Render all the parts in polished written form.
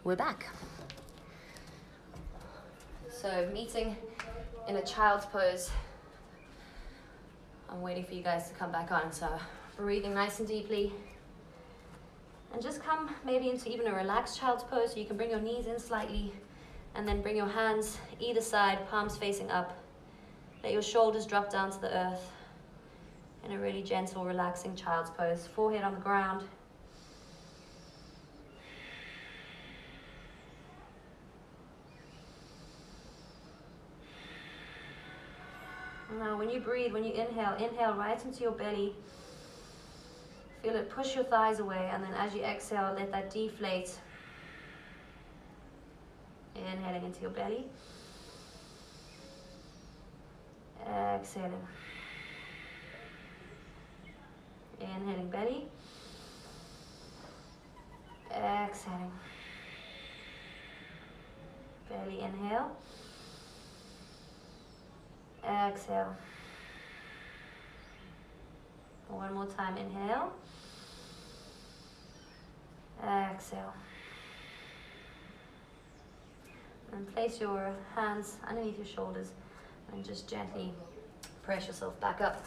we're back. So meeting in a child's pose. I'm waiting for you guys to come back on. So breathing nice and deeply. And just come maybe into even a relaxed child's pose. So you can bring your knees in slightly and then bring your hands either side, palms facing up. Let your shoulders drop down to the earth in a really gentle, relaxing child's pose. Forehead on the ground. Now when you breathe, when you inhale, inhale right into your belly. Feel it push your thighs away, and then as you exhale, let that deflate. Inhaling into your belly. Exhaling. Inhaling belly. Exhaling. Belly inhale. Exhale. One more time, inhale. Exhale. And place your hands underneath your shoulders and just gently press yourself back up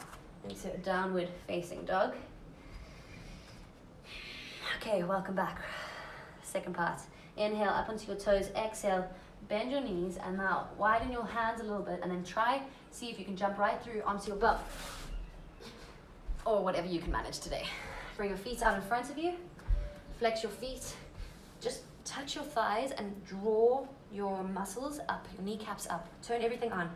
into a downward facing dog. Okay, welcome back. Second part. Inhale up onto your toes, exhale, bend your knees, and now widen your hands a little bit, and then see if you can jump right through onto your bum. Or whatever you can manage today. Bring your feet out in front of you, flex your feet, just touch your thighs and draw your muscles up, your kneecaps up. Turn everything on,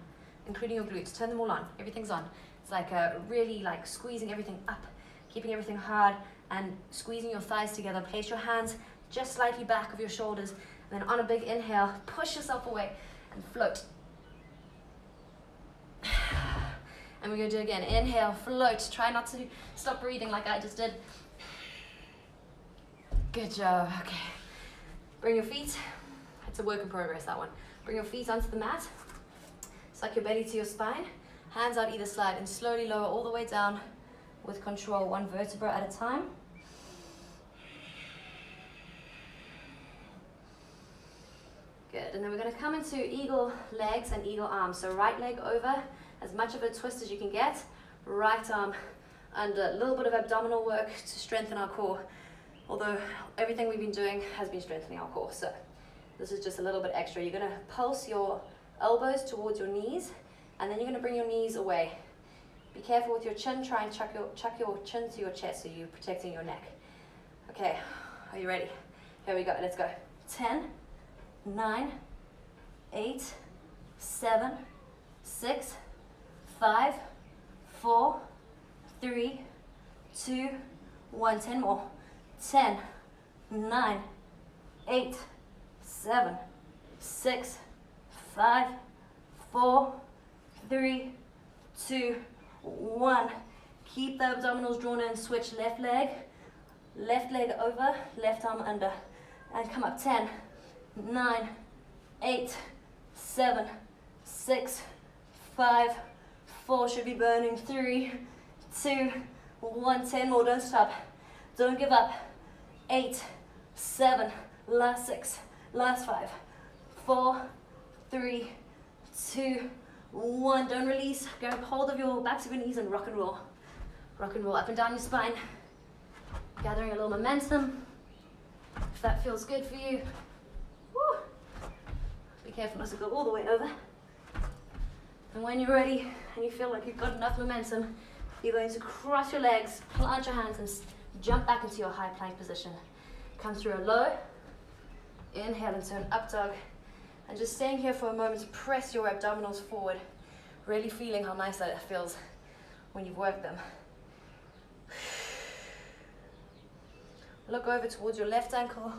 including your glutes. Turn them all on, everything's on. It's like really like squeezing everything up, keeping everything hard and squeezing your thighs together. Place your hands just slightly back of your shoulders, and then on a big inhale, push yourself away and float. And we're going to do it again. Inhale, float. Try not to stop breathing like I just did. Good job. Okay. Bring your feet. It's a work in progress, that one. Bring your feet onto the mat. Suck your belly to your spine. Hands out either side and slowly lower all the way down with control, one vertebra at a time. Good. And then we're going to come into eagle legs and eagle arms. So right leg over. As much of a twist as you can get, right arm under. A little bit of abdominal work to strengthen our core, although everything we've been doing has been strengthening our core. So this is just a little bit extra. You're going to pulse your elbows towards your knees, and then you're going to bring your knees away. Be careful with your chin. Try and chuck your chin to your chest so you're protecting your neck. Okay, are you ready? Here we go. Let's go. 10, 9, 8, 7, 6, 5, 4, 3, 2, 1. 10 more. 10, 9, 8, 7, 6, 5, 4, 3, 2, 1. Keep the abdominals drawn in. Switch left leg over, left arm under. And come up. 10, 9, 8, 7, 6, 5, 4, should be burning. 3, 2, 1. 10 more, don't stop. Don't give up. 8, 7, last 6, last 5, 4, 3, 2, 1. Don't release. Grab hold of your backs of your knees and rock and roll. Rock and roll up and down your spine. Gathering a little momentum. If that feels good for you. Woo. Be careful not to go all the way over. And when you're ready and you feel like you've got enough momentum, you're going to cross your legs, plant your hands, and jump back into your high plank position. Come through a low, inhale into an up dog, and just staying here for a moment, press your abdominals forward, really feeling how nice that feels when you've worked them. Look over towards your left ankle,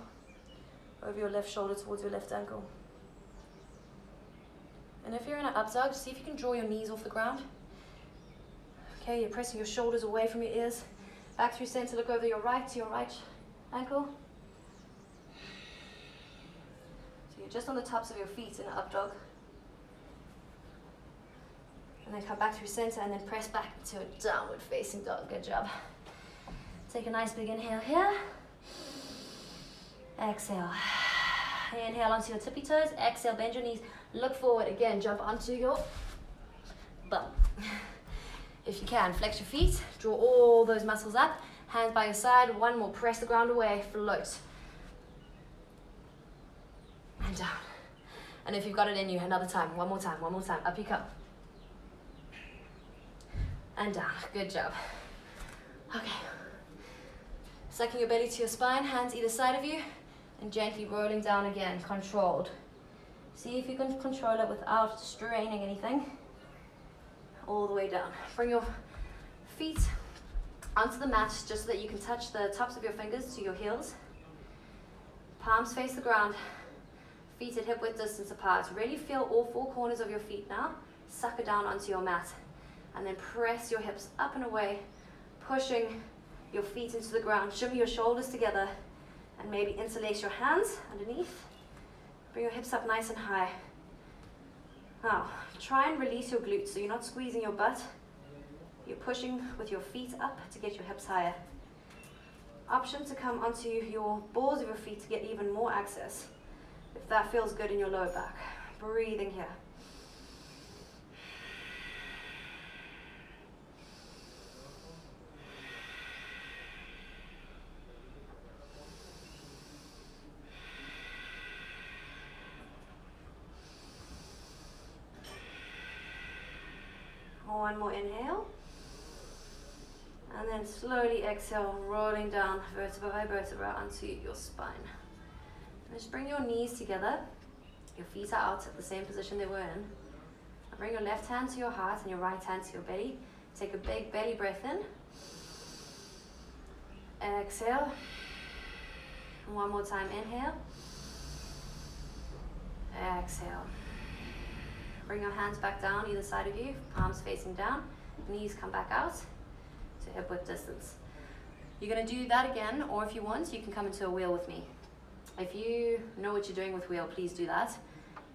over your left shoulder towards your left ankle. And if you're in an up dog, see if you can draw your knees off the ground. Okay, you're pressing your shoulders away from your ears. Back through center, look over your right to your right ankle. So you're just on the tops of your feet in an up dog. And then come back through center and then press back to a downward facing dog. Good job. Take a nice big inhale here. Exhale. Inhale onto your tippy toes. Exhale, bend your knees. Look forward. Again, jump onto your bum. If you can, flex your feet. Draw all those muscles up. Hands by your side. One more. Press the ground away. Float. And down. And if you've got it in you, another time. One more time. One more time. Up you come. And down. Good job. Okay. Sucking your belly to your spine. Hands either side of you. And gently rolling down again, controlled. See if you can control it without straining anything. All the way down. Bring your feet onto the mat just so that you can touch the tops of your fingers to your heels. Palms face the ground. Feet at hip width distance apart. Really feel all four corners of your feet now. Sucker down onto your mat. And then press your hips up and away, pushing your feet into the ground. Shimmy your shoulders together. And maybe interlace your hands underneath. Bring your hips up nice and high. Now, try and release your glutes so you're not squeezing your butt. You're pushing with your feet up to get your hips higher. Option to come onto your balls of your feet to get even more access, if that feels good in your lower back. Breathing here. One more inhale. And then slowly exhale, rolling down vertebra by vertebra onto your spine. And just bring your knees together. Your feet are out at the same position they were in. And bring your left hand to your heart and your right hand to your belly. Take a big belly breath in. Exhale. And one more time, inhale. Exhale. Bring your hands back down either side of you, palms facing down, knees come back out to hip width distance. You're going to do that again, or if you want, you can come into a wheel with me. If you know what you're doing with wheel, please do that.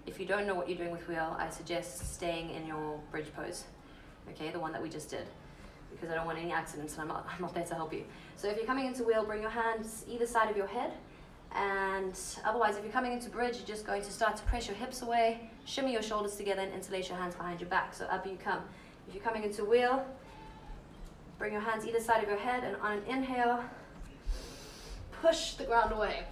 If you don't know what you're doing with wheel, I suggest staying in your bridge pose, okay, the one that we just did, because I don't want any accidents and I'm not there to help you. So if you're coming into wheel, bring your hands either side of your head. And otherwise, if you're coming into bridge, you're just going to start to press your hips away, shimmy your shoulders together, and interlace your hands behind your back. So up you come. If you're coming into wheel, bring your hands either side of your head, and on an inhale, push the ground away.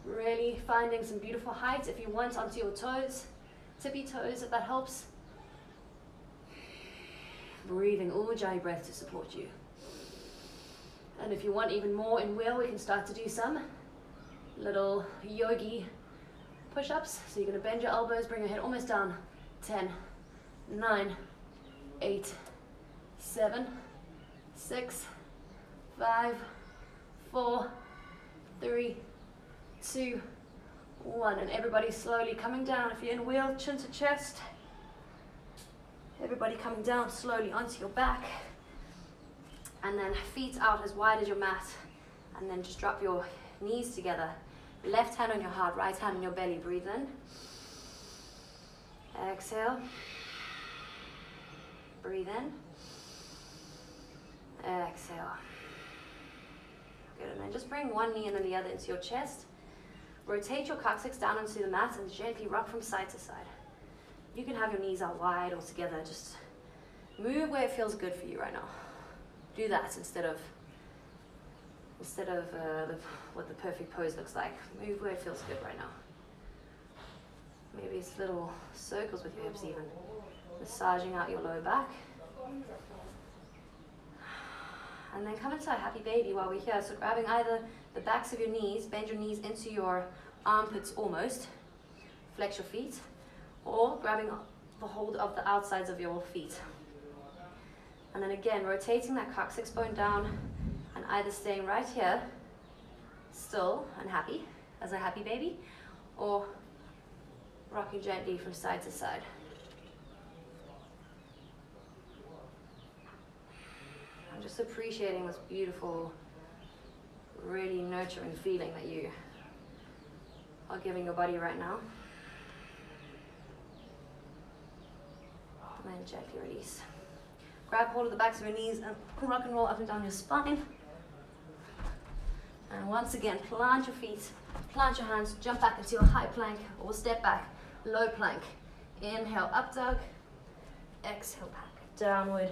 Really finding some beautiful height if you want onto your toes, tippy toes if that helps. Breathing Ujjayi breath to support you. And if you want even more in wheel, we can start to do some little yogi push-ups. So you're going to bend your elbows, bring your head almost down. 10, 9, 8, 7, 6, 5, 4, 3, 2, 1. And everybody slowly coming down. If you're in wheel, chin to chest. Everybody coming down slowly onto your back. And then feet out as wide as your mat. And then just drop your knees together. Left hand on your heart, right hand on your belly. Breathe in. Exhale. Breathe in. Exhale. Good, and then just bring one knee and then the other into your chest. Rotate your coccyx down onto the mat and gently rock from side to side. You can have your knees out wide or together. Just move where it feels good for you right now. Do that instead of what the perfect pose looks like. Move where it feels good right now. Maybe it's little circles with your hips even. Massaging out your lower back. And then come into a happy baby while we're here. So grabbing either the backs of your knees, bend your knees into your armpits almost. Flex your feet. Or grabbing the hold of the outsides of your feet. And then again, rotating that coccyx bone down and either staying right here, still and happy, as a happy baby, or rocking gently from side to side. I'm just appreciating this beautiful, really nurturing feeling that you are giving your body right now. And then gently release. Grab hold of the backs of your knees and rock and roll up and down your spine. And once again, plant your feet, plant your hands, jump back into a high plank or step back, low plank. Inhale, up dog. Exhale, back, downward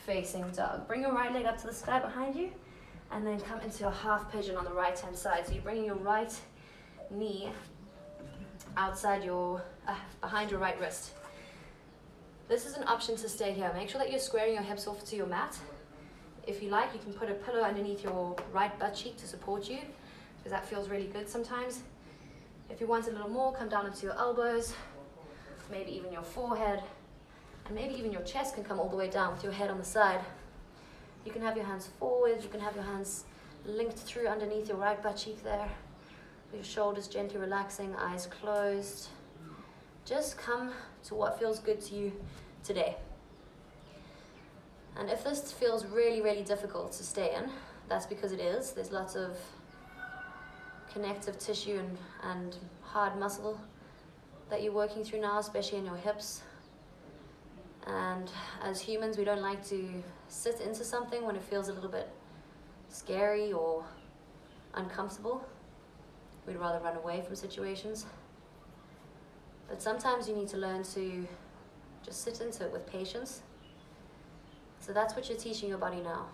facing dog. Bring your right leg up to the sky behind you, and then come into a half pigeon on the right hand side. So you're bringing your right knee outside your, behind your right wrist. This is an option to stay here. Make sure that you're squaring your hips off to your mat. If you like, you can put a pillow underneath your right butt cheek to support you, because that feels really good sometimes. If you want a little more, come down into your elbows, maybe even your forehead, and maybe even your chest can come all the way down with your head on the side. You can have your hands forward, you can have your hands linked through underneath your right butt cheek there. Your shoulders gently relaxing, eyes closed. Just come to what feels good to you today. And if this feels really, really difficult to stay in, that's because it is. There's lots of connective tissue and hard muscle that you're working through now, especially in your hips. And as humans, we don't like to sit into something when it feels a little bit scary or uncomfortable. We'd rather run away from situations. But sometimes you need to learn to just sit into it with patience. So that's what you're teaching your body now.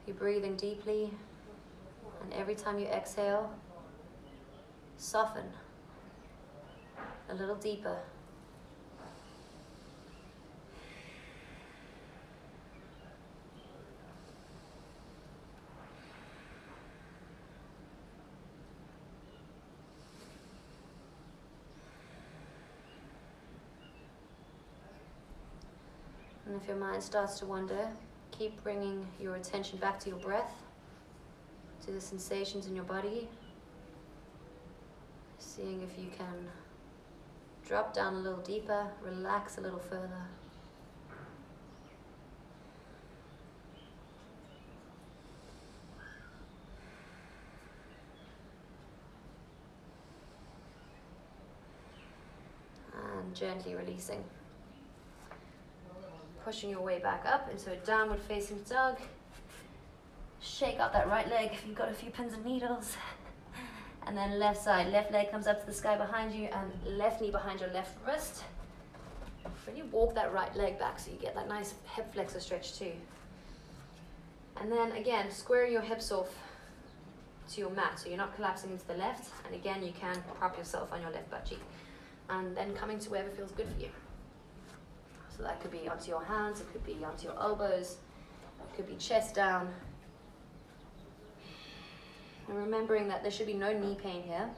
You're breathing deeply, and every time you exhale, soften a little deeper. And if your mind starts to wander, keep bringing your attention back to your breath, to the sensations in your body, seeing if you can drop down a little deeper, relax a little further. And gently releasing. Pushing your way back up into a downward facing dog. Shake out that right leg if you've got a few pins and needles. And then left side, left leg comes up to the sky behind you, and left knee behind your left wrist. Really walk that right leg back so you get that nice hip flexor stretch too. And then again, squaring your hips off to your mat so you're not collapsing into the left. And again, you can prop yourself on your left butt cheek. And then coming to wherever feels good for you. So that could be onto your hands, it could be onto your elbows, it could be chest down. And remembering that there should be no knee pain here.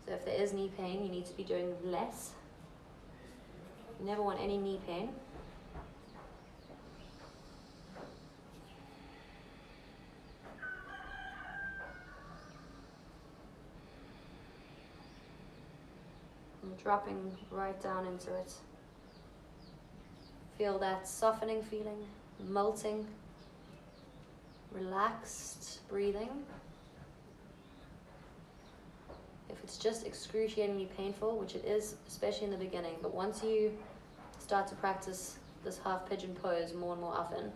So if there is knee pain, you need to be doing less. You never want any knee pain. And dropping right down into it. Feel that softening feeling, melting, relaxed breathing. If it's just excruciatingly painful, which it is, especially in the beginning, but once you start to practice this half pigeon pose more and more often, you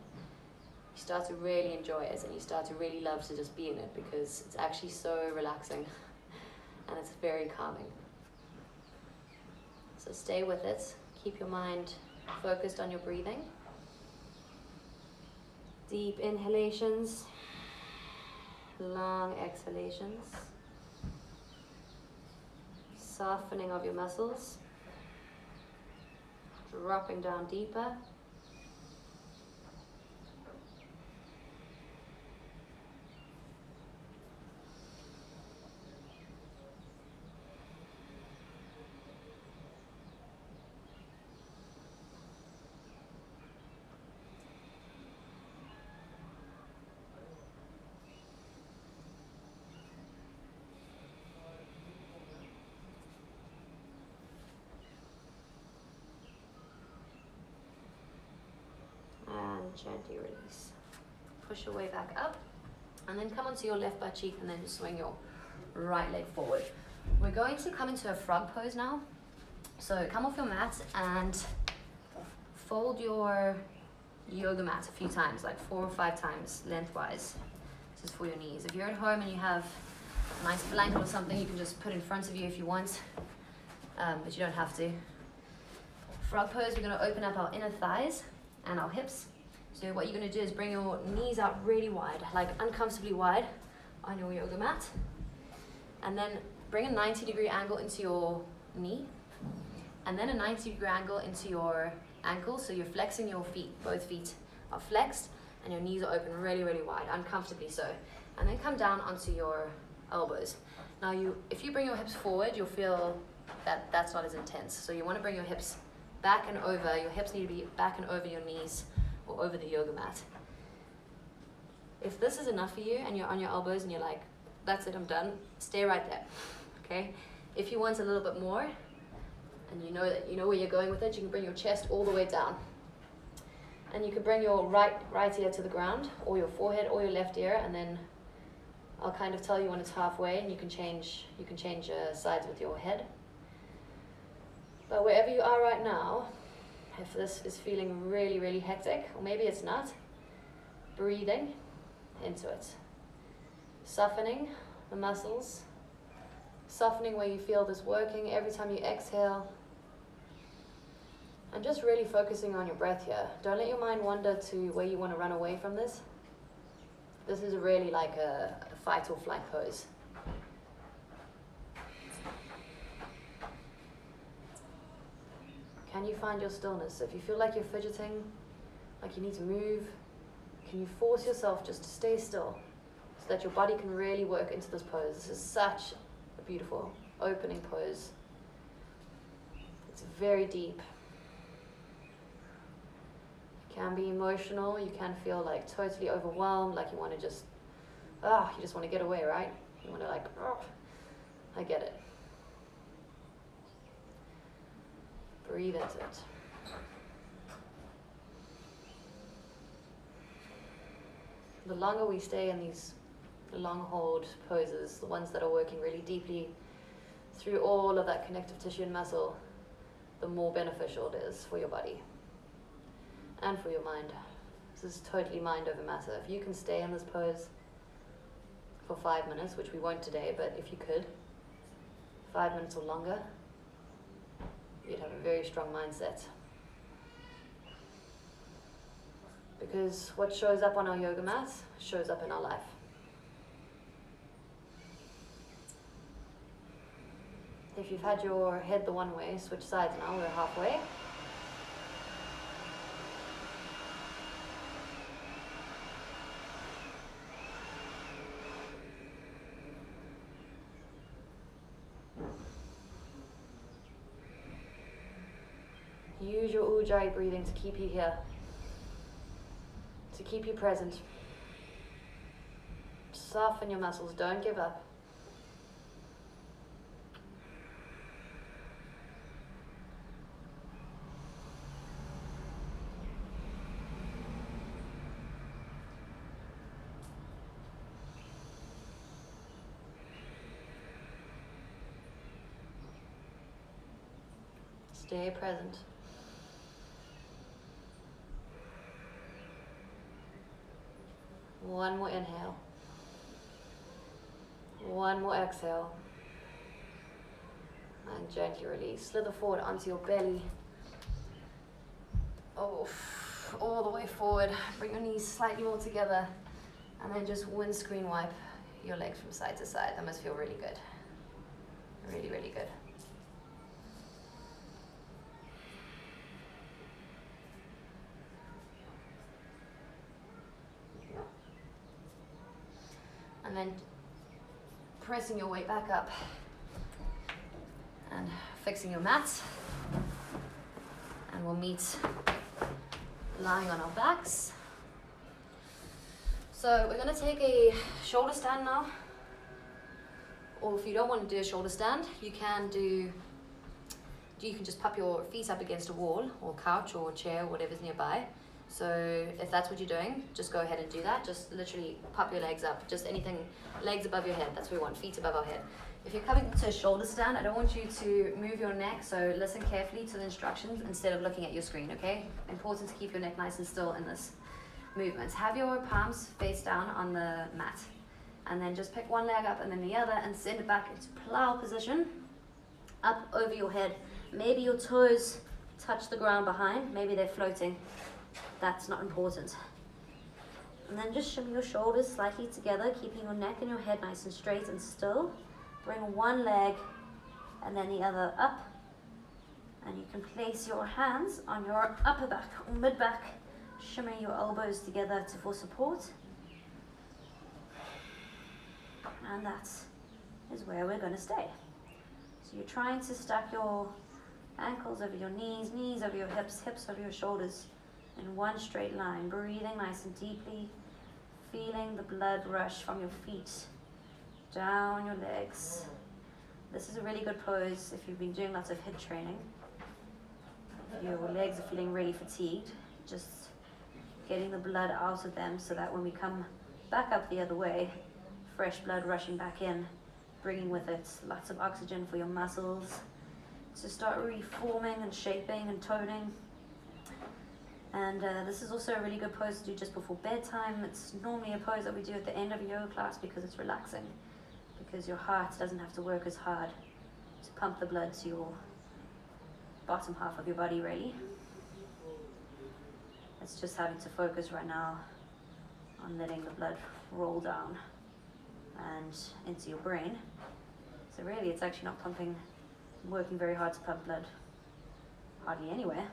start to really enjoy it and you start to really love to just be in it because it's actually so relaxing and it's very calming. So stay with it, keep your mind focused on your breathing. Deep inhalations, long exhalations. Softening of your muscles. Dropping down deeper. Gently release. Push your way back up and then come onto your left butt cheek and then swing your right leg forward. We're going to come into a frog pose now. So come off your mat and fold your yoga mat a few times, like 4 or 5 times lengthwise. This is for your knees. If you're at home and you have a nice blanket or something, you can just put in front of you if you want, but you don't have to. Frog pose, we're going to open up our inner thighs and our hips. So what you're going to do is bring your knees out really wide, like uncomfortably wide on your yoga mat. And then bring a 90-degree angle into your knee. And then a 90-degree angle into your ankle. So you're flexing your feet, both feet are flexed, and your knees are open really, really wide, uncomfortably so. And then come down onto your elbows. Now if you bring your hips forward, you'll feel that that's not as intense. So you want to bring your hips back and over. Your hips need to be back and over your knees or over the yoga mat. If this is enough for you and you're on your elbows and you're like, that's it, I'm done, stay right there, okay? If you want a little bit more, and you know where you're going with it, you can bring your chest all the way down. And you can bring your right ear to the ground, or your forehead, or your left ear, and then I'll kind of tell you when it's halfway, and you can change sides with your head. But wherever you are right now, if this is feeling really, really hectic, or maybe it's not, breathing into it. Softening the muscles, softening where you feel this working every time you exhale. And just really focusing on your breath here. Don't let your mind wander to where you want to run away from this. This is really like a fight or flight pose. Can you find your stillness? If you feel like you're fidgeting, like you need to move, can you force yourself just to stay still so that your body can really work into this pose? This is such a beautiful opening pose. It's very deep. Can be emotional, you can feel like totally overwhelmed, like you want to just, you just want to get away, right? You want to like, I get it. Breathe into it. The longer we stay in these long hold poses, the ones that are working really deeply through all of that connective tissue and muscle, the more beneficial it is for your body. And for your mind. This is totally mind over matter. If you can stay in this pose for 5 minutes, which we won't today, but if you could, 5 minutes or longer, you'd have a very strong mindset. Because what shows up on our yoga mat shows up in our life. If you've had your head the one way, switch sides now, we're halfway. Use your ujjayi breathing to keep you here, to keep you present. Soften your muscles, don't give up. Stay present. One more inhale. One more exhale. And gently release. Slither forward onto your belly. Oh, all the way forward. Bring your knees slightly more together. And then just windscreen wipe your legs from side to side. That must feel really good. Really, really good. And then pressing your weight back up and fixing your mat. And we'll meet lying on our backs. So we're going to take a shoulder stand now. Or if you don't want to do a shoulder stand, you can just pop your feet up against a wall or couch or chair or whatever's nearby. So if that's what you're doing, just go ahead and do that. Just literally pop your legs up, just anything, legs above your head. That's what we want, feet above our head. If you're coming to a shoulder stand, I don't want you to move your neck, so listen carefully to the instructions instead of looking at your screen, okay? Important to keep your neck nice and still in this. movements. Have your palms face down on the mat, and then just pick one leg up and then the other and send it back into plow position, up over your head. Maybe your toes touch the ground behind, maybe they're floating. That's not important. And then just shimmy your shoulders slightly together, keeping your neck and your head nice and straight and still. Bring one leg and then the other up. And you can place your hands on your upper back or mid back. Shimmy your elbows together for support. And that is where we're going to stay. So you're trying to stack your ankles over your knees, knees over your hips, hips over your shoulders in one straight line. Breathing nice and deeply. Feeling the blood rush from your feet down your legs. This is a really good pose if you've been doing lots of HIIT training. If your legs are feeling really fatigued, just getting the blood out of them so that when we come back up the other way, fresh blood rushing back in, bringing with it lots of oxygen for your muscles to start reforming and shaping and toning. And this is also a really good pose to do just before bedtime. It's normally a pose that we do at the end of a yoga class because it's relaxing, because your heart doesn't have to work as hard to pump the blood to your bottom half of your body, really. It's just having to focus right now on letting the blood roll down and into your brain. So really it's actually not working very hard to pump blood hardly anywhere.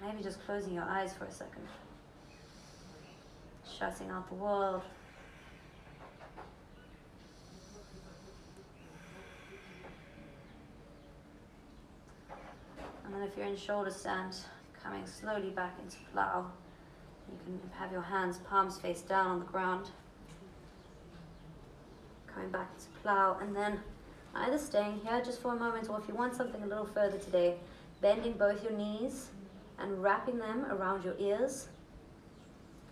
Maybe just closing your eyes for a second. Shutting out the world. And then if you're in shoulder stand, coming slowly back into plow, you can have your hands, palms face down on the ground. Coming back into plow, and then either staying here just for a moment, or if you want something a little further today, bending both your knees and wrapping them around your ears,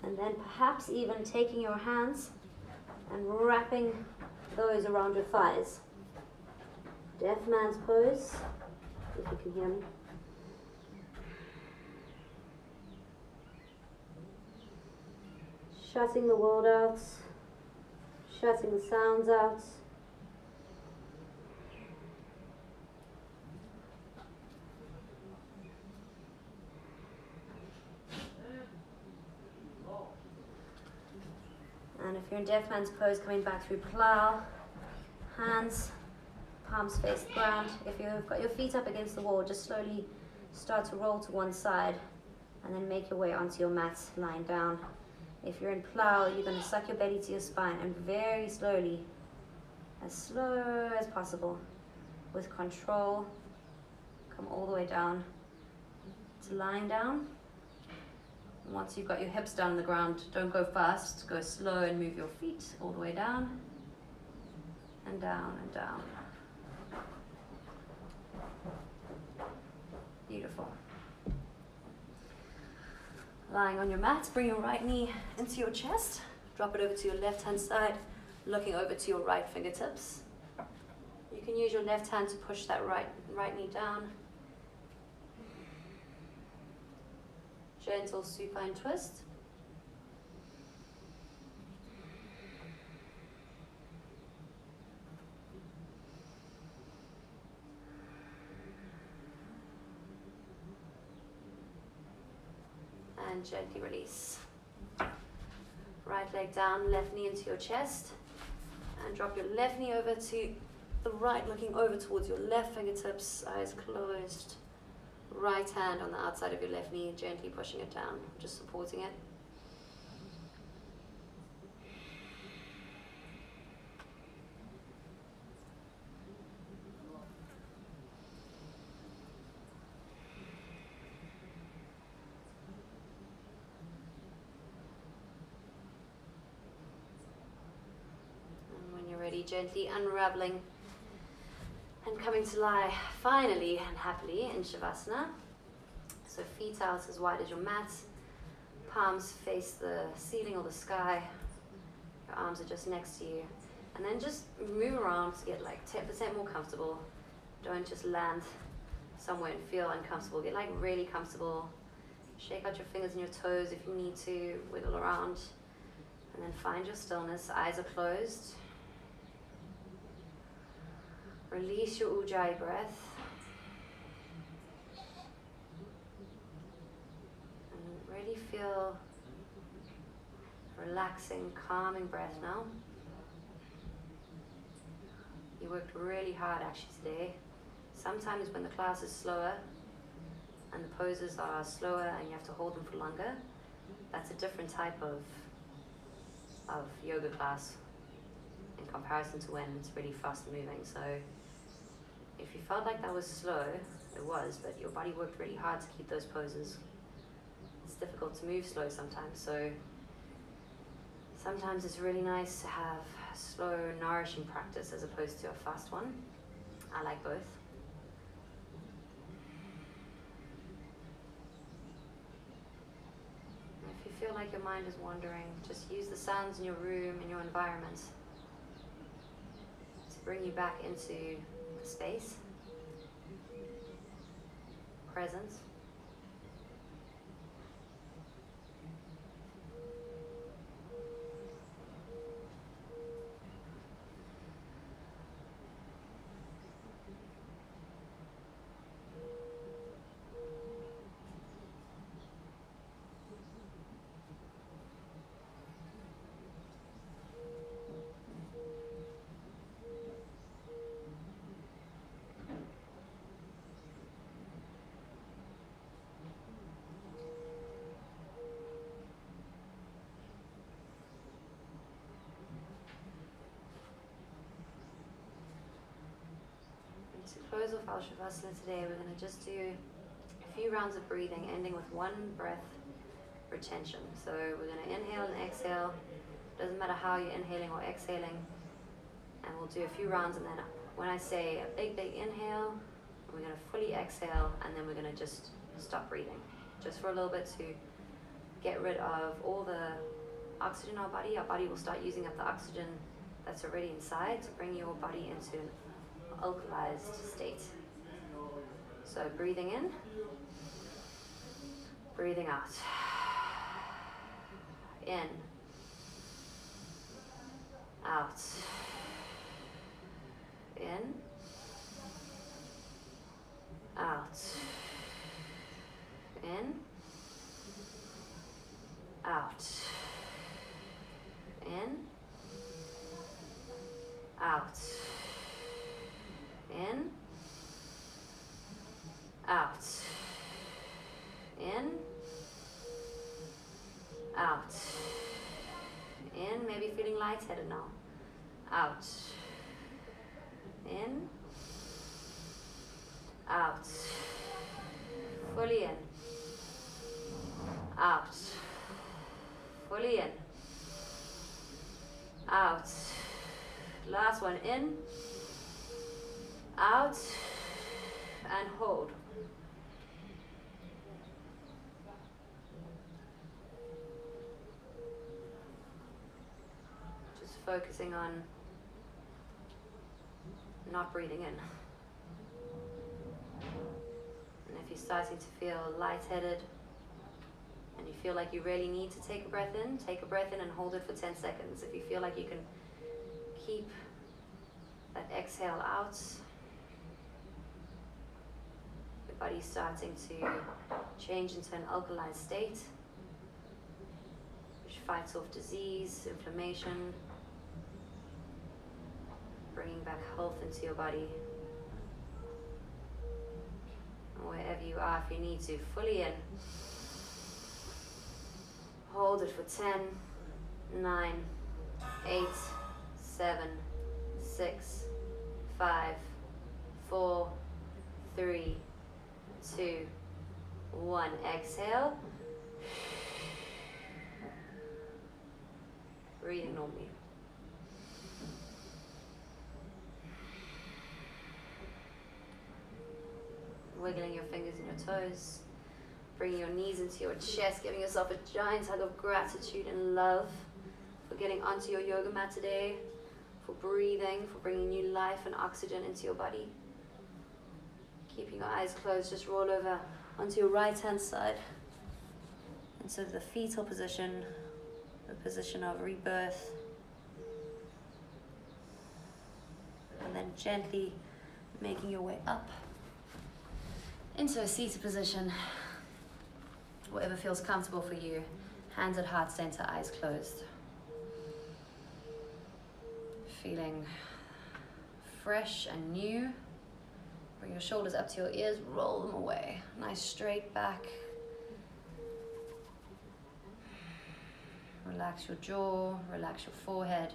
and then perhaps even taking your hands and wrapping those around your thighs. Deaf man's pose, if you can hear me. Shutting the world out, shutting the sounds out. And if you're in deaf man's pose, coming back through plow, hands, palms face the ground. If you've got your feet up against the wall, just slowly start to roll to one side and then make your way onto your mat, lying down. If you're in plow, you're going to suck your belly to your spine and very slowly, as slow as possible, with control, come all the way down to lying down. Once you've got your hips down on the ground, don't go fast, go slow and move your feet all the way down and down and down. Beautiful. Lying on your mat, bring your right knee into your chest, drop it over to your left hand side, looking over to your right fingertips. You can use your left hand to push that right knee down. Gentle supine twist. And gently release. Right leg down, left knee into your chest. And drop your left knee over to the right, looking over towards your left fingertips, eyes closed. Right hand on the outside of your left knee, gently pushing it down, just supporting it. And when you're ready, gently unraveling and coming to lie finally and happily in Shavasana. So feet out as wide as your mat, palms face the ceiling or the sky, your arms are just next to you. And then just move around to get like 10% more comfortable. Don't just land somewhere and feel uncomfortable. Get like really comfortable Shake out your fingers and your toes if you need to, wiggle around. And then find your stillness, eyes are closed. Release your Ujjayi breath. And really feel relaxing, calming breath now. You worked really hard actually today. Sometimes when the class is slower and the poses are slower and you have to hold them for longer, that's a different type of yoga class in comparison to when it's really fast moving. So if you felt like that was slow, it was, but your body worked really hard to keep those poses. It's difficult to move slow sometimes, so sometimes it's really nice to have a slow, nourishing practice as opposed to a fast one. I like both. If you feel like your mind is wandering, just use the sounds in your room, in your environment, to bring you back into the space, presence. To close off our Shavasana today, we're going to just do a few rounds of breathing, ending with one breath retention. So we're going to inhale and exhale. Doesn't matter how you're inhaling or exhaling. And we'll do a few rounds, and then when I say a big, big inhale, we're going to fully exhale, and then we're going to just stop breathing. Just for a little bit to get rid of all the oxygen in our body. Our body will start using up the oxygen that's already inside to bring your body into an alkalized state. So breathing in, breathing out. In, out. In, out. In, out. In, out. In, out. In, out. In, maybe feeling lightheaded now. Out. In, out. Fully in. Out. Fully in. Out. Last one, in, out, and hold. Just focusing on not breathing in. And if you're starting to feel lightheaded and you feel like you really need to take a breath in and hold it for 10 seconds. If you feel like you can keep that exhale out, your body's starting to change into an alkalized state, which fights off disease, inflammation, bringing back health into your body. And wherever you are, if you need to, fully in. Hold it for 10, 9, 8, 7, 6, 5, 4, 3, 2, 1. Exhale. Breathing normally. Wiggling your fingers and your toes. Bringing your knees into your chest, giving yourself a giant hug of gratitude and love for getting onto your yoga mat today, for breathing, for bringing new life and oxygen into your body. Keeping your eyes closed, just roll over onto your right hand side. into the fetal position, the position of rebirth. And then gently making your way up into a seated position, whatever feels comfortable for you. Hands at heart center, eyes closed. Feeling fresh and new. Bring your shoulders up to your ears, roll them away. Nice straight back. Relax your jaw, relax your forehead.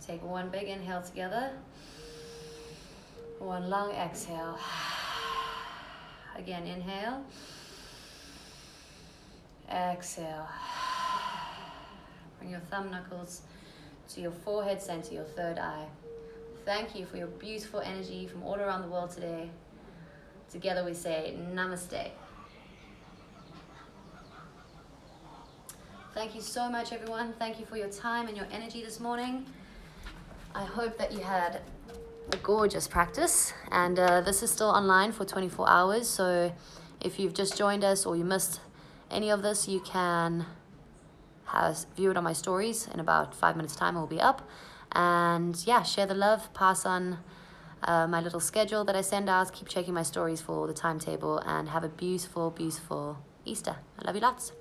Take one big inhale together. One long exhale. Again, inhale. Exhale. Bring your thumb knuckles to your forehead center, your third eye. Thank you for your beautiful energy from all around the world today. Together we say namaste. Thank you so much, everyone. Thank you for your time and your energy this morning. I hope that you had a gorgeous practice, and this is still online for 24 hours, so if you've just joined us or you missed any of this, you can view it on my stories. In about 5 minutes time it will be up. And yeah, share the love, pass on my little schedule that I send out, keep checking my stories for the timetable, and have a beautiful, beautiful Easter. I love you lots.